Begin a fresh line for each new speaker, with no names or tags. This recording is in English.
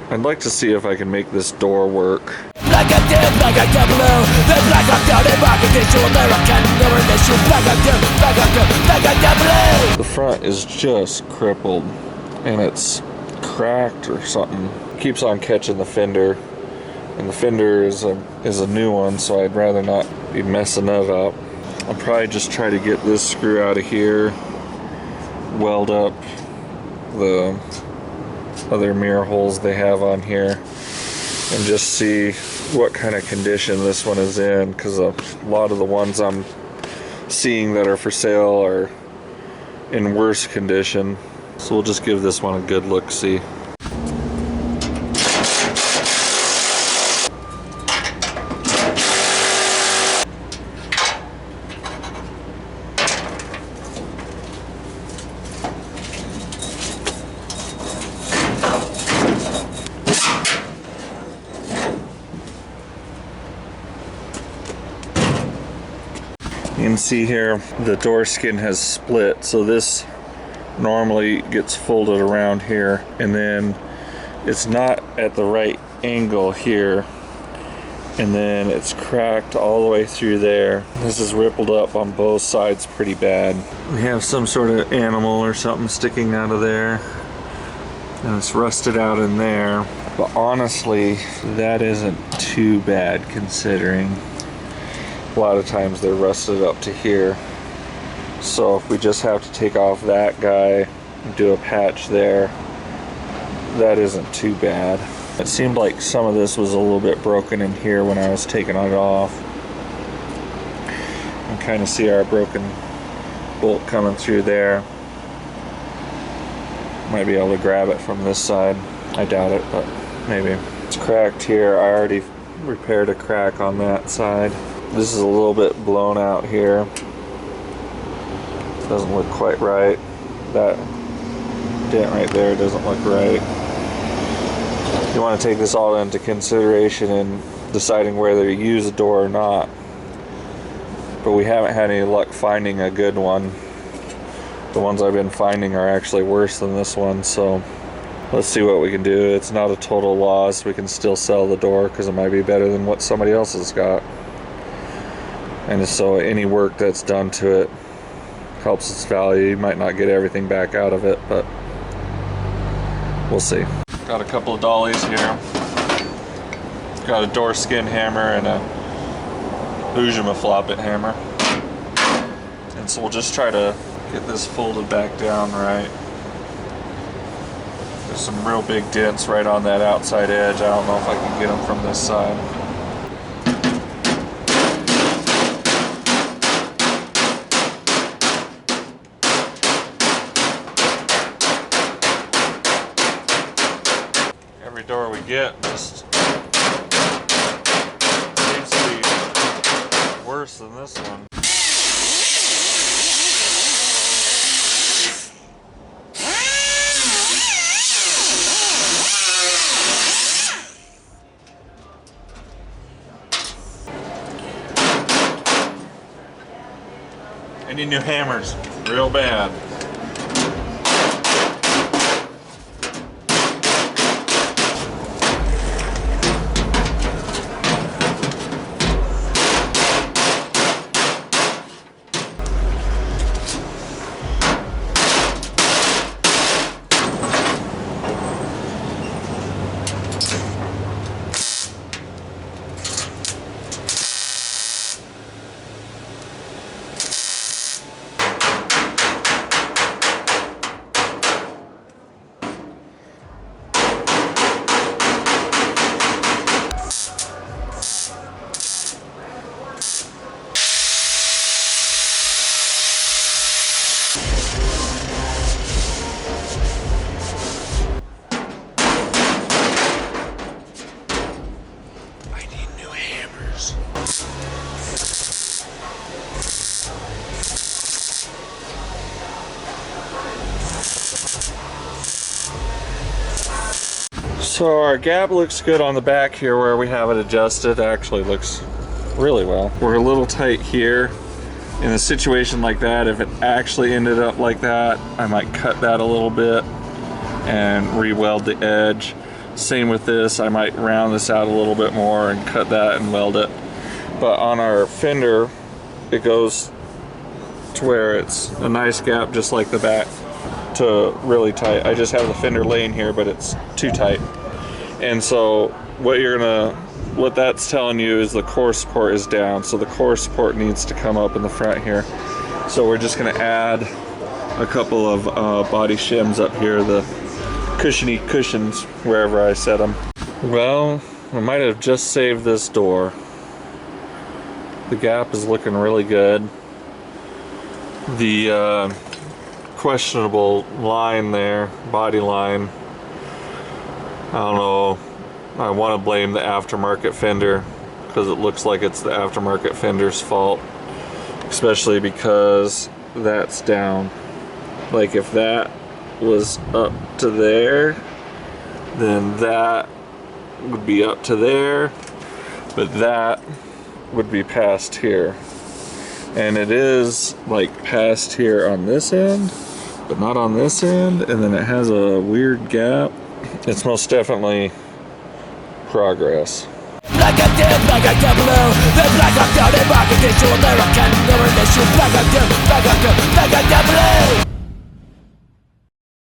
I'd like to see if I can make this door work.
Black and dead, black and blue. The black of down and rock against you, American. Never miss you. Black and dead, black and dead, black and blue.
The front is just crippled, and it's cracked or something. It keeps on catching the fender, and the fender is a new one, so I'd rather not be messing that up. I'll probably just try to get this screw out of here, weld up the other mirror holes they have on here, and just see what kind of condition this one is in, because a lot of the ones I'm seeing that are for sale are in worse condition. So we'll just give this one a good look-see. You can see here the door skin has split, so this normally gets folded around here, and then it's not at the right angle here, and then it's cracked all the way through there. This is rippled up on both sides pretty bad. We have some sort of animal or something sticking out of there, and it's rusted out in there, but honestly that isn't too bad considering a lot of times they're rusted up to here. So if we just have to take off that guy and do a patch there, that isn't too bad. It seemed like some of this was a little bit broken in here when I was taking it off. You can kind of see our broken bolt coming through there. Might be able to grab it from this side. I doubt it, but maybe. It's cracked here. I already repaired a crack on that side. This is a little bit blown out here. Doesn't look quite right. That dent right there doesn't look right. You want to take this all into consideration in deciding whether to use a door or not. But we haven't had any luck finding a good one. The ones I've been finding are actually worse than this one, so let's see what we can do. It's not a total loss. We can still sell the door because it might be better than what somebody else has got. And so any work that's done to it helps its value. You might not get everything back out of it, but we'll see. Got a couple of dollies here. Got a door skin hammer and a Ujima floppet hammer. And so we'll just try to get this folded back down right. There's some real big dents right on that outside edge. I don't know if I can get them from this side. Every door we get just seems to be worse than this one. I need new hammers, real bad. So our gap looks good on the back here where we have it adjusted. It actually looks really well. We're a little tight here. In a situation like that, if it actually ended up like that, I might cut that a little bit and re-weld the edge. Same with this, I might round this out a little bit more and cut that and weld it. But on our fender, it goes to where it's a nice gap just like the back to really tight. I just have the fender laying here, but it's too tight. And so what that's telling you is the core support is down, so the core support needs to come up in the front here. So we're just gonna add a couple of body shims up here, the cushiony cushions, wherever I set them. Well, I might have just saved this door. The gap is looking really good. The questionable line there, body line, I don't know, I want to blame the aftermarket fender because it looks like it's the aftermarket fender's fault, especially because that's down. Like if that was up to there, then that would be up to there, but that would be past here. And it is like past here on this end, but not on this end, and then it has a weird gap. It's most definitely progress.
Like a dead, like a blue, the black